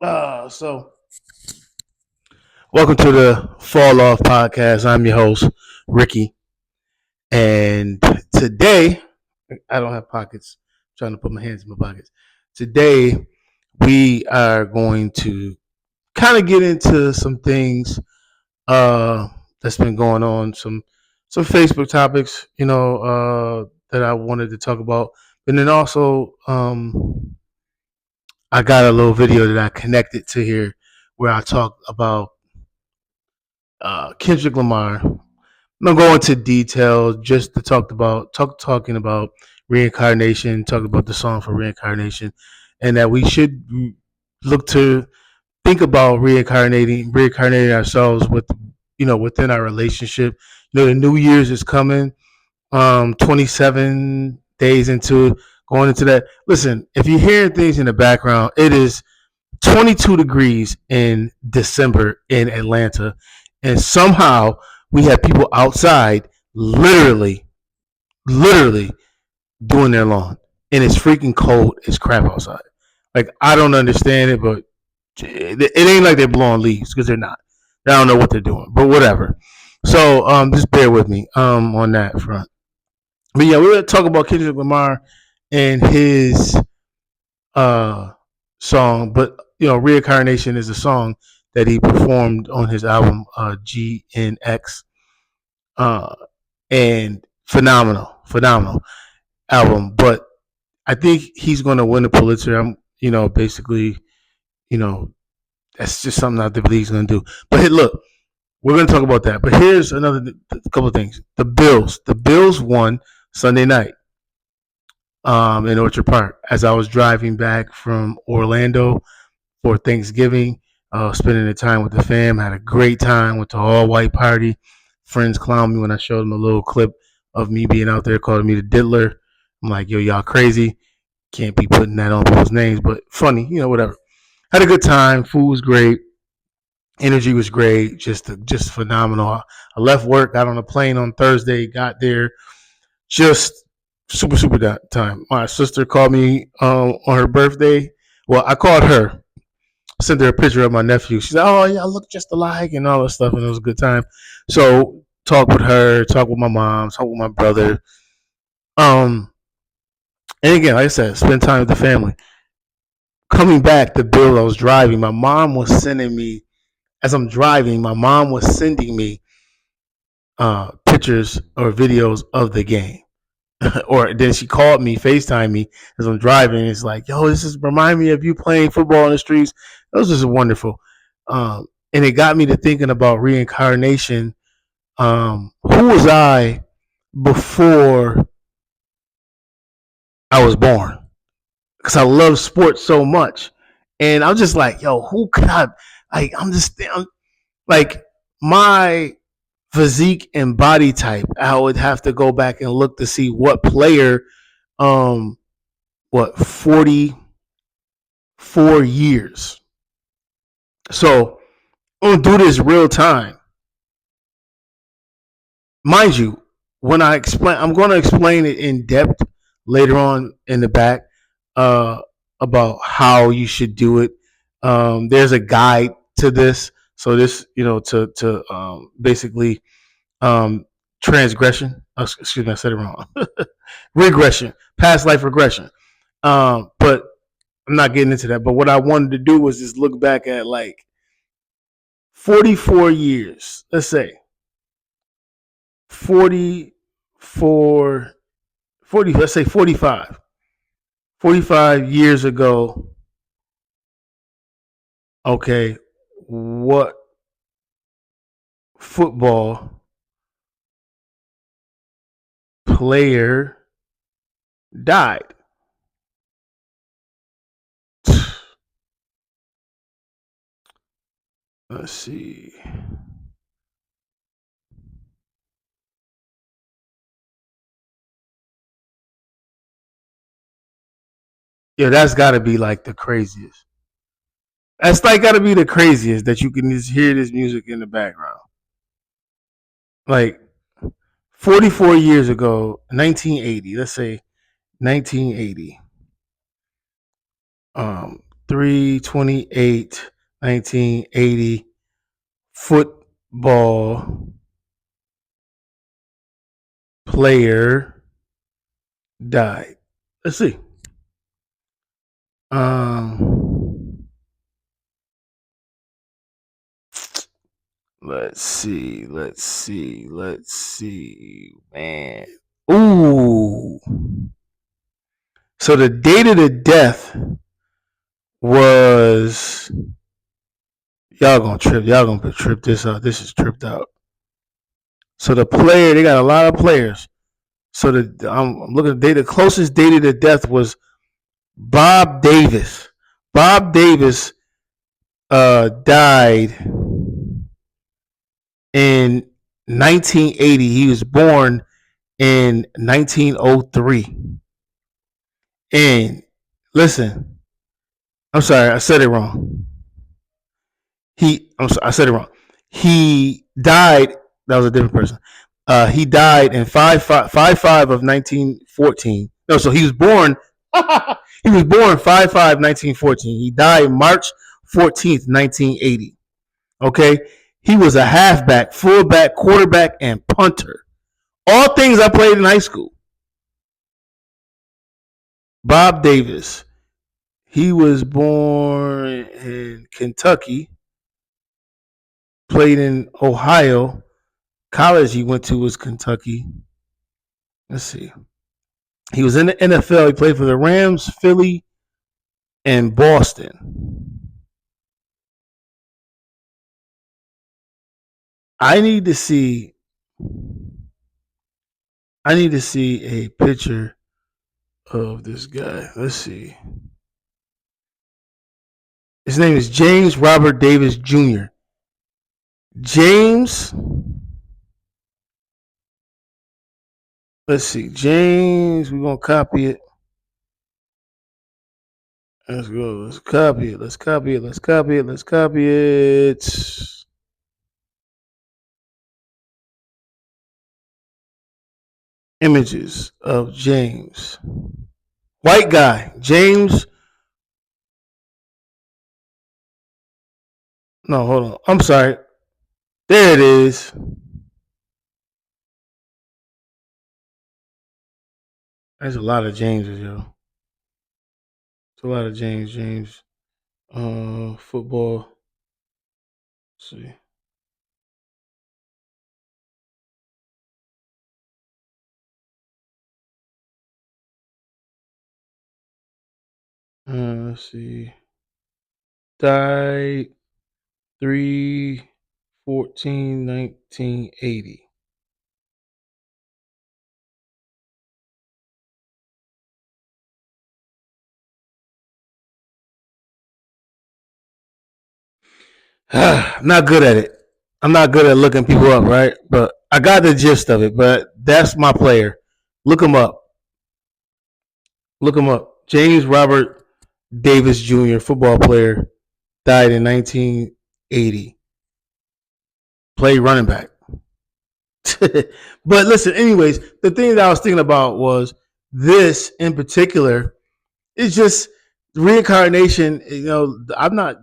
So welcome to the Fall Off Podcast. I'm your host, Ricky, and today I don't have pockets. I'm trying to put my hands in my pockets. Today we are going to kind of get into some things that's been going on, some Facebook topics, that I wanted to talk about, and then also I got a little video that I connected to here where I talk about Kendrick Lamar. I'm gonna go into detail just to talking about reincarnation, talk about the song for reincarnation, and that we should look to think about reincarnating ourselves within our relationship. The New Year's is coming. 27 days into going into that. Listen, if you're hearing things in the background, it is 22 degrees in December in Atlanta, and somehow we have people outside literally doing their lawn, and it's freaking cold as crap outside. Like, I don't understand it, but it ain't like they're blowing leaves because they're not. I don't know what they're doing, but whatever. So just bear with me on that front. But yeah, we're gonna talk about Kendrick Lamar and his uh song, but Reincarnation is a song that he performed on his album GNX. Uh and phenomenal album. But I think he's gonna win the Pulitzer. I'm basically, you know, that's just something I believe he's gonna do. But hey, look, we're gonna talk about that. But here's another couple of things. The Bills. The Bills won Sunday night in Orchard Park as I was driving back from Orlando for Thanksgiving, spending the time with the fam. Had a great time. Went to all white party. Friends clown me when I showed them a little clip of me being out there calling me the diddler. I'm like, yo, y'all crazy. Can't be putting that on people's names, but funny, whatever. Had a good time. Food was great. Energy was great. Just phenomenal. I left work, got on a plane on Thursday, got there just super time. My sister called me on her birthday. Well, I called her, sent her a picture of my nephew. She said, "Oh, yeah, I look just alike," and all that stuff, and it was a good time. So talk with her, talk with my mom, talk with my brother. Um, and again, like I said, spend time with the family. Coming back, the bill I was driving, my mom was sending me as I'm driving. My mom was sending me pictures or videos of the game. Or then she called me, FaceTime me as I'm driving. It's like, yo, this is remind me of you playing football in the streets. That was just wonderful. And it got me to thinking about reincarnation. Who was I before I was born? Because I love sports so much. And I'm just like, yo, who could I like I'm like my physique and body type. I would have to go back and look to see what player um 44 years. So I'm gonna do this real time. Mind you, when I'm gonna explain it in depth later on in the back uh about how you should do it. There's a guide to this. So this, to basically um transgression. Excuse me, I said it wrong. Regression, past life regression. But I'm not getting into that. But what I wanted to do was just look back at like 44 years. Let's say 44, 40, let's say 45. 45 years ago, okay, what football player died? Let's see. Yeah, that's got to be like the craziest. That's like got to be the craziest that you can just hear this music in the background. Like 44 years ago, 1980. Let's say 1980. 3/28, 1980 football player died. Let's see. Um, let's see. Let's see, man. Ooh. So the date of the death was y'all gonna trip. Y'all gonna trip this out. This is tripped out. So the player, they got a lot of players. So I'm looking at the date. The closest date of the death was Bob Davis. Bob Davis died in 1980. He was born in 1903. And listen, I'm sorry, I said it wrong. I said it wrong. He died. That was a different person. He died in 5/5 of 1914. No, so he was born. He was born 5/5 1914. He died March 14th, 1980. Okay, he was a halfback, fullback, quarterback, and punter. All things I played in high school. Bob Davis. He was born in Kentucky, played in Ohio. College he went to was Kentucky. Let's see. He was in the NFL. He played for the Rams, Philly, and Boston. I need to see. I need to see a picture of this guy. Let's see. His name is James Robert Davis Jr. James. Let's see. James. We're gonna copy it. Let's go. Let's copy it. Let's copy it. Let's copy it. Let's copy it. Images of James. White guy. James. No, hold on. I'm sorry. There it is. There's a lot of Jameses, yo. It's a lot of James. James. Football. Let's see. Let's see. Died 3/14/1980. I'm not good at it. I'm not good at looking people up, right? But I got the gist of it. But that's my player. Look him up. Look him up. James Robert Davis Jr., football player, died in 1980. Played running back. But listen, anyways, the thing that I was thinking about was this in particular is just reincarnation. I'm not.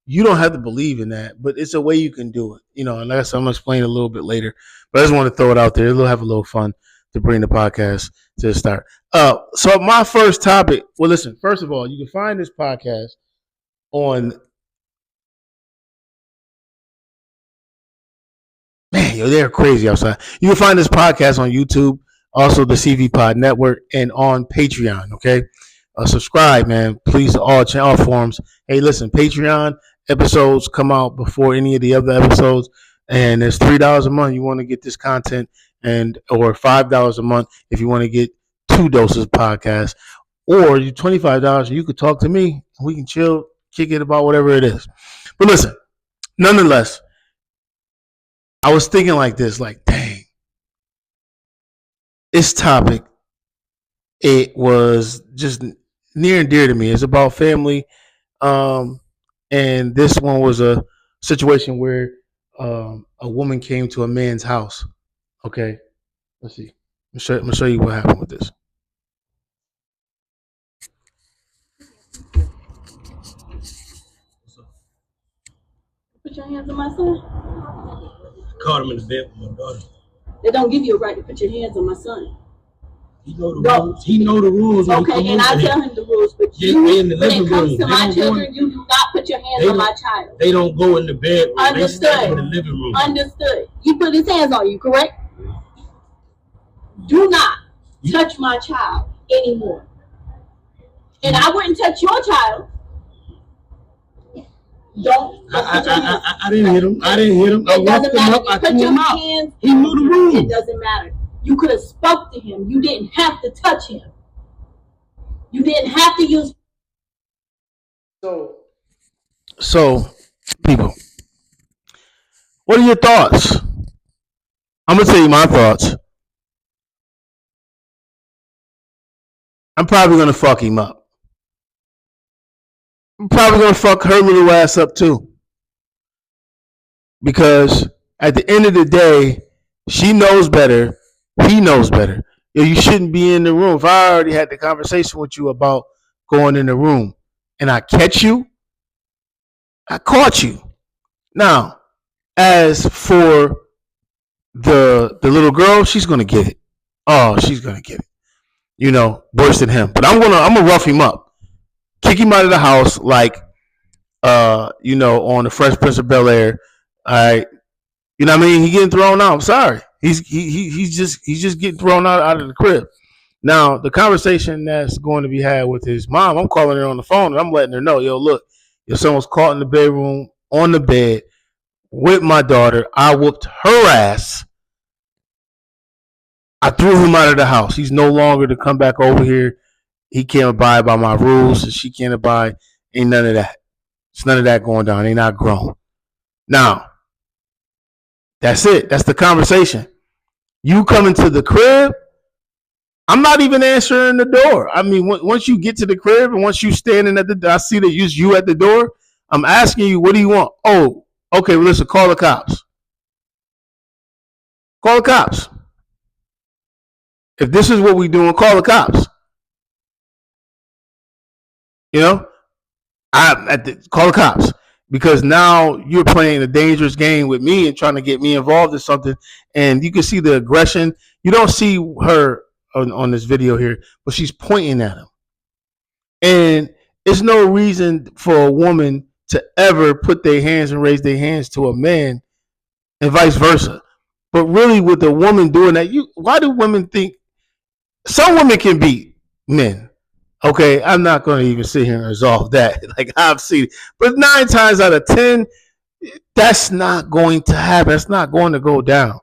You don't have to believe in that, but it's a way you can do it. And like I said, I'm gonna explain a little bit later. But I just want to throw it out there. We'll have a little fun to bring the podcast to the start. So my first topic. Well, listen. First of all, you can find this podcast on. Man, yo, they're crazy outside. You can find this podcast on YouTube, also the CV Pod Network, and on Patreon. Okay, subscribe, man. Please, all forms. Hey, listen, Patreon episodes come out before any of the other episodes, and it's $3 a month. You want to get this content, or $5 a month if you want to get 2 doses of podcast, or you $25 and you could talk to me. And we can chill, kick it about whatever it is. But listen, nonetheless. I was thinking like this, like, dang, this topic, it was just near and dear to me. It's about family. Um, and this one was a situation where a woman came to a man's house. Okay, let's see. I'm gonna show you what happened with this. Put your hands on my son. Caught him in the bed with my daughter. They don't give you a right to put your hands on my son. He know the rules. He know the rules. Okay, and I tell him the rules, but you, when it comes to my children, you do not put your hands on my child. They don't go in the bed. Understood. They stay in the living room. Understood. He put his hands on you, correct? Do not touch my child anymore. And I wouldn't touch your child. Don't I didn't hit him. I didn't hit him. I roughed him up. I threw him out. He knew the rules. It doesn't matter. You could have spoke to him. You didn't have to touch him. You didn't have to use. So, people, what are your thoughts? I'm gonna tell you my thoughts. I'm probably gonna fuck him up. I'm probably gonna fuck her little ass up too. Because at the end of the day, she knows better. He knows better. You shouldn't be in the room. If I already had the conversation with you about going in the room and I catch you, I caught you. Now, as for the little girl, she's gonna get it. Oh, she's gonna get it. You know, worse than him. But I'm gonna rough him up, kick him out of the house like you know, on the Fresh Prince of Bel-Air. All right. You know what I mean? He getting thrown out. I'm sorry. He's just getting thrown out of the crib. Now, the conversation that's going to be had with his mom, I'm calling her on the phone and I'm letting her know, yo, look, your son was caught in the bedroom on the bed with my daughter. I whooped her ass. I threw him out of the house. He's no longer to come back over here. He can't abide by my rules, and she can't abide. Ain't none of that. It's none of that going down. They not grown. Now, that's it. That's the conversation. You come into the crib, I'm not even answering the door. I mean, once you get to the crib and once you standing at the, I see that you at the door. I'm asking you, what do you want? Oh, okay. Well, listen, call the cops. Call the cops. If this is what we doing, call the cops. You know, call the cops because now you're playing a dangerous game with me and trying to get me involved in something. And you can see the aggression. You don't see her on this video here, but she's pointing at him. And there's no reason for a woman to ever put their hands and raise their hands to a man and vice versa. But really with a woman doing that, why do women think some women can beat men? Okay, I'm not going to even sit here and resolve that. Like I've seen it. But 9 times out of 10, that's not going to happen. That's not going to go down.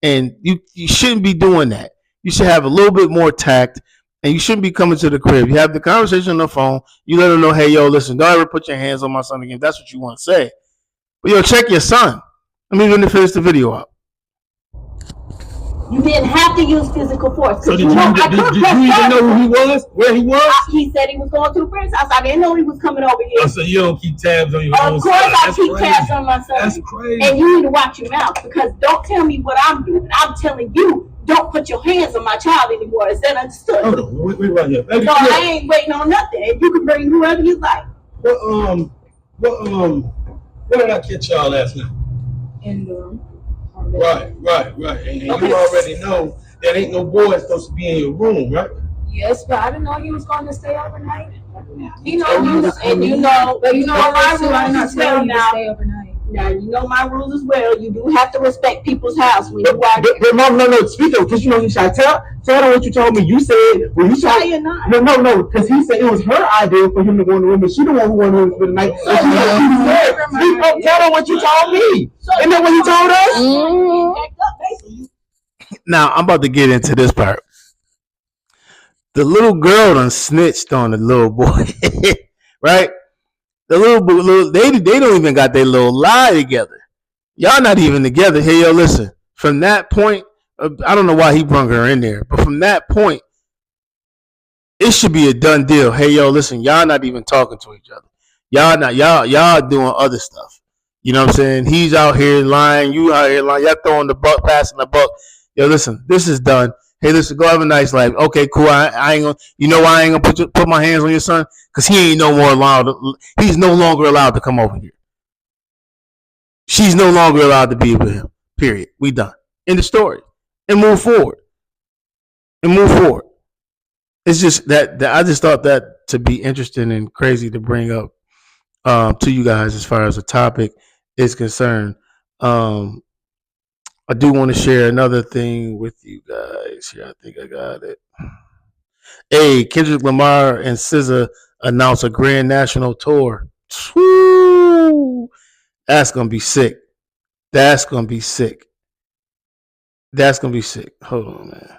And you shouldn't be doing that. You should have a little bit more tact, and you shouldn't be coming to the crib. You have the conversation on the phone. You let them know, hey, yo, listen, don't ever put your hands on my son again. If that's what you want to say. But, yo, check your son. Let me finish the video up. You didn't have to use physical force. So did you even know who he was? Where he was? He said he was going to the friend's house. I didn't know he was coming over here. Oh, so you don't keep tabs on your own son? Of course I keep tabs on my son. That's crazy. And you need to watch your mouth because don't tell me what I'm doing. I'm telling you, don't put your hands on my child anymore. Is that understood? Hold on. Wait right here. No, I ain't waiting on nothing. And you can bring whoever you like. Where did I catch y'all last night? In the room. Right. And you already know that ain't no boy supposed to be in your room, right? Yes, but I didn't know he was going to stay overnight. You know, my rules as well now. Now you know my rules as well. You do have to respect people's house when you are there. But mom, no, speak up, because you know you should tell them what you told me. You said when you said no, because he said it was her idea for him to go in the room, and she the one who wanted to for the night. So speak up, tell them what you told me, and then what you told us. Now I'm about to get into this part. The little girl done snitched on the little boy, right? The little they don't even got their little lie together. Y'all not even together. Hey, yo, listen. From that point, I don't know why he brung her in there, but from that point, it should be a done deal. Hey, yo, listen. Y'all not even talking to each other. Y'all doing other stuff. You know what I'm saying? He's out here lying. You out here lying. Y'all throwing the buck, passing the buck. Yo, listen. This is done. Hey, listen, go have a nice life. Okay, cool. I ain't gonna. You know why I ain't gonna put my hands on your son? Because he ain't no more allowed. He's no longer allowed to come over here. She's no longer allowed to be with him. Period. We done. End of story. And move forward. It's just that I just thought that to be interesting and crazy to bring up to you guys as far as the topic is concerned. I do want to share another thing with you guys here. I think I got it. Hey, Kendrick Lamar and SZA announced a grand national tour. Woo! That's gonna be sick. That's gonna be sick. That's gonna be sick. Hold on, man.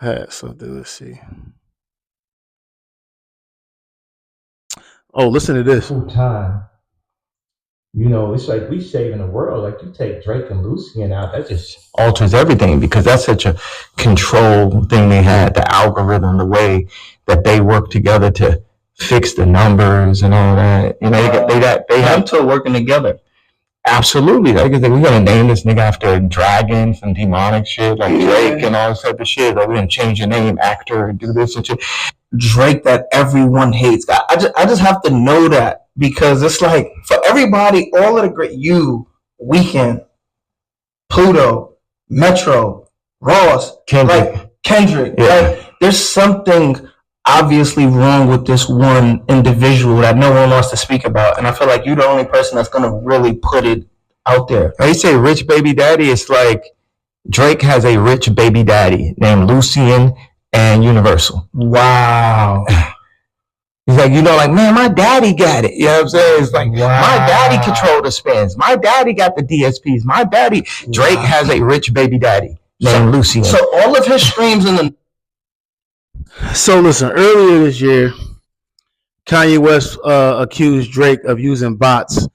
I had something. Let's see. Oh, listen to this. Full time. You know, it's like we saving the world. Like you take Drake and Lucian out, that just alters everything because that's such a control thing they had, the algorithm, the way that they work together to fix the numbers and all that. You know, they have to working together. Absolutely. Like we're gonna name this nigga after a dragon, some demonic shit, like Drake and all this type of shit. Like we're gonna change your name, actor, and do this and shit. Drake that everyone hates. I just have to know that because it's like for everybody, all of the great Weekend, Pluto, Metro, Ross, Kendrick. Yeah. Like there's something obviously wrong with this one individual that no one wants to speak about, and I feel like you're the only person that's gonna really put it out there. When you say rich baby daddy, it's like Drake has a rich baby daddy named Lucian and Universal. Wow. He's like, like, man, my daddy got it. You know what I'm saying? It's like, wow. My daddy controlled the spins. My daddy got the DSPs. My daddy, Drake has a rich baby daddy named Lucian. So all of his streams in the... So listen, earlier this year, Kanye West accused Drake of using bots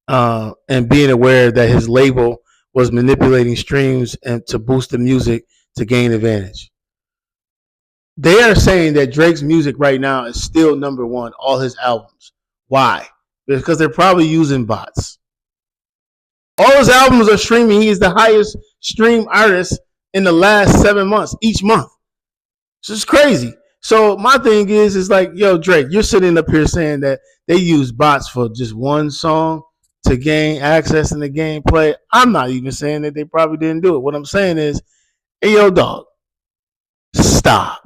and being aware that his label was manipulating streams and to boost the music to gain advantage. They are saying that Drake's music right now is still number one, all his albums. Why? Because they're probably using bots. All his albums are streaming. He is the highest stream artist in the last 7 months, each month. So it's crazy. So my thing is like, yo, Drake, you're sitting up here saying that they use bots for just one song to gain access in the gameplay. I'm not even saying that they probably didn't do it. What I'm saying is, hey, yo, dog, stop.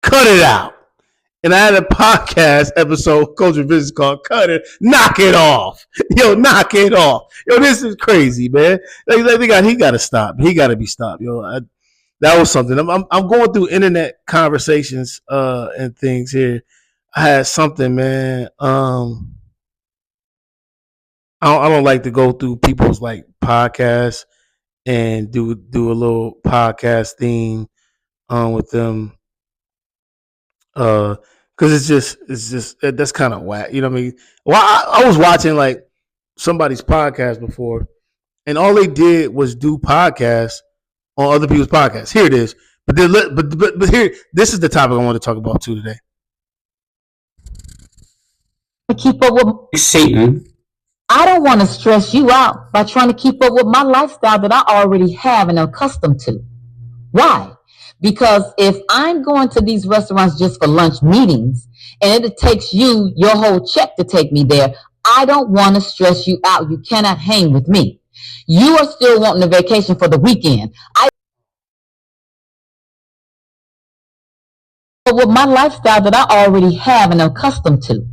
Cut it out. And I had a podcast episode, Culture Business, called Cut It, Knock It Off. Yo, knock it off. Yo, this is crazy, man. He got to stop. He got to be stopped. Yo, that was something. I'm going through internet conversations and things here. I had something, man. I don't like to go through people's like podcasts and do a little podcast theme with them. Because it's just that's kind of whack. You know what I mean? Well, I was watching like somebody's podcast before, and all they did was do podcasts on other people's podcasts. Here it is. But here, this is the topic I want to talk about too today. To keep up with Satan. I don't want to stress you out by trying to keep up with my lifestyle that I already have and am accustomed to. Why? Because if I'm going to these restaurants just for lunch meetings and it takes you your whole check to take me there, I don't want to stress you out. You cannot hang with me. You are still wanting a vacation for the weekend. With my lifestyle that I already have and am accustomed to.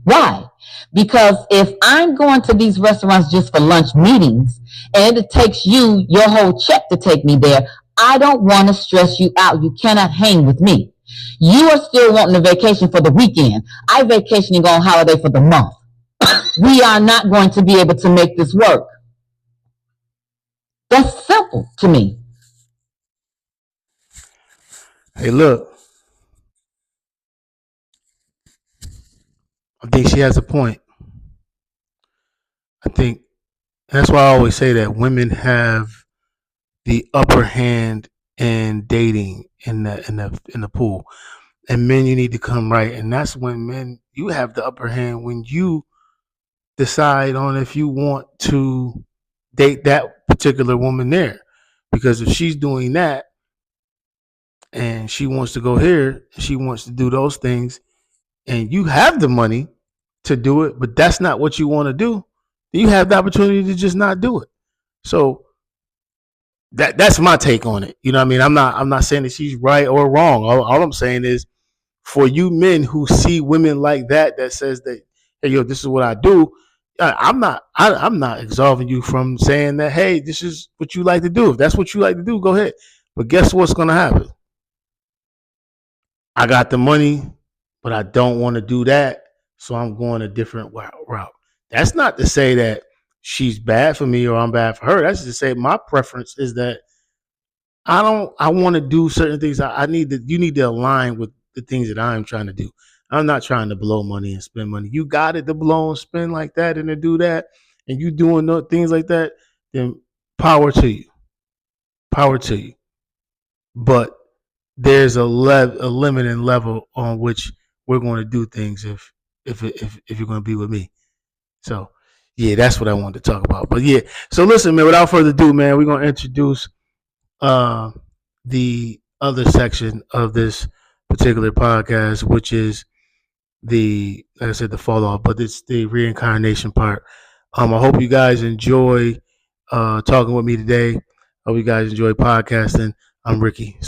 Why? Because if I'm going to these restaurants just for lunch meetings and it takes you your whole check to take me there, I don't want to stress you out. You cannot hang with me. You are still wanting a vacation for the weekend. I vacationing on holiday for the month. We are not going to be able to make this work. That's simple to me. Hey, look. I think she has a point. I think that's why I always say that women have the upper hand in dating in the pool, and men, you need to come right, and that's when men, you have the upper hand when you decide on if you want to date that particular woman there, because if she's doing that and she wants to go here, she wants to do those things, and you have the money to do it, but that's not what you want to do, then you have the opportunity to just not do it. So that's my take on it. You know what I mean? I'm not saying that she's right or wrong. All I'm saying is for you men who see women like that says that, hey, yo, this is what I do. I'm not absolving you from saying that, hey, this is what you like to do. If that's what you like to do, go ahead. But guess what's going to happen? I got the money, but I don't want to do that. So I'm going a different route. That's not to say that she's bad for me or I'm bad for her. That's to say my preference is that I want to do certain things. You need to align with the things that I'm trying to do. I'm not trying to blow money and spend money. You got it to blow and spend like that and to do that, and you doing things like that, then power to you. Power to you. But there's a limit and level on which we're going to do things if you're going to be with me. So yeah, that's what I wanted to talk about. But yeah, so listen, man. Without further ado, man, we're going to introduce the other section of this particular podcast, which is like I said, the fall off, but it's the reincarnation part. I hope you guys enjoy talking with me today. Hope you guys enjoy podcasting. I'm Ricky.